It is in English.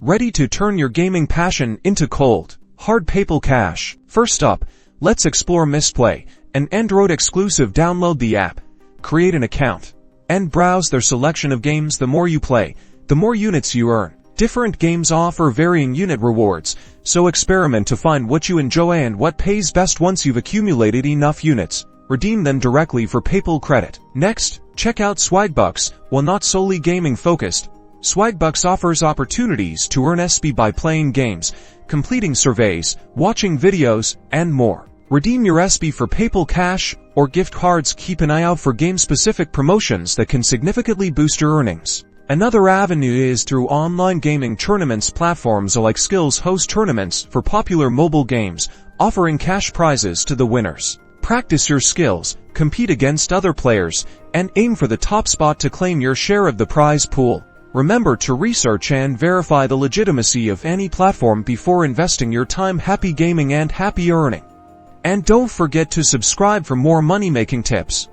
ready to turn your gaming passion into cold, hard PayPal cash. First up, let's explore Mistplay, an Android-exclusive. Download the app, create an account, and browse their selection of games. The more you play, the more units you earn. Different games offer varying unit rewards, so experiment to find what you enjoy and what pays best. Once you've accumulated enough units, redeem them directly for PayPal credit. Next, check out Swagbucks. While not solely gaming-focused, Swagbucks offers opportunities to earn SP by playing games, completing surveys, watching videos, and more. Redeem your SP for PayPal cash or gift cards. Keep an eye out for game-specific promotions that can significantly boost your earnings. Another avenue is through online gaming tournaments. Platforms like Skills host tournaments for popular mobile games, offering cash prizes to the winners. Practice your skills, compete against other players, and aim for the top spot to claim your share of the prize pool. Remember to research and verify the legitimacy of any platform before investing your time. Happy gaming and happy earning! And don't forget to subscribe for more money-making tips.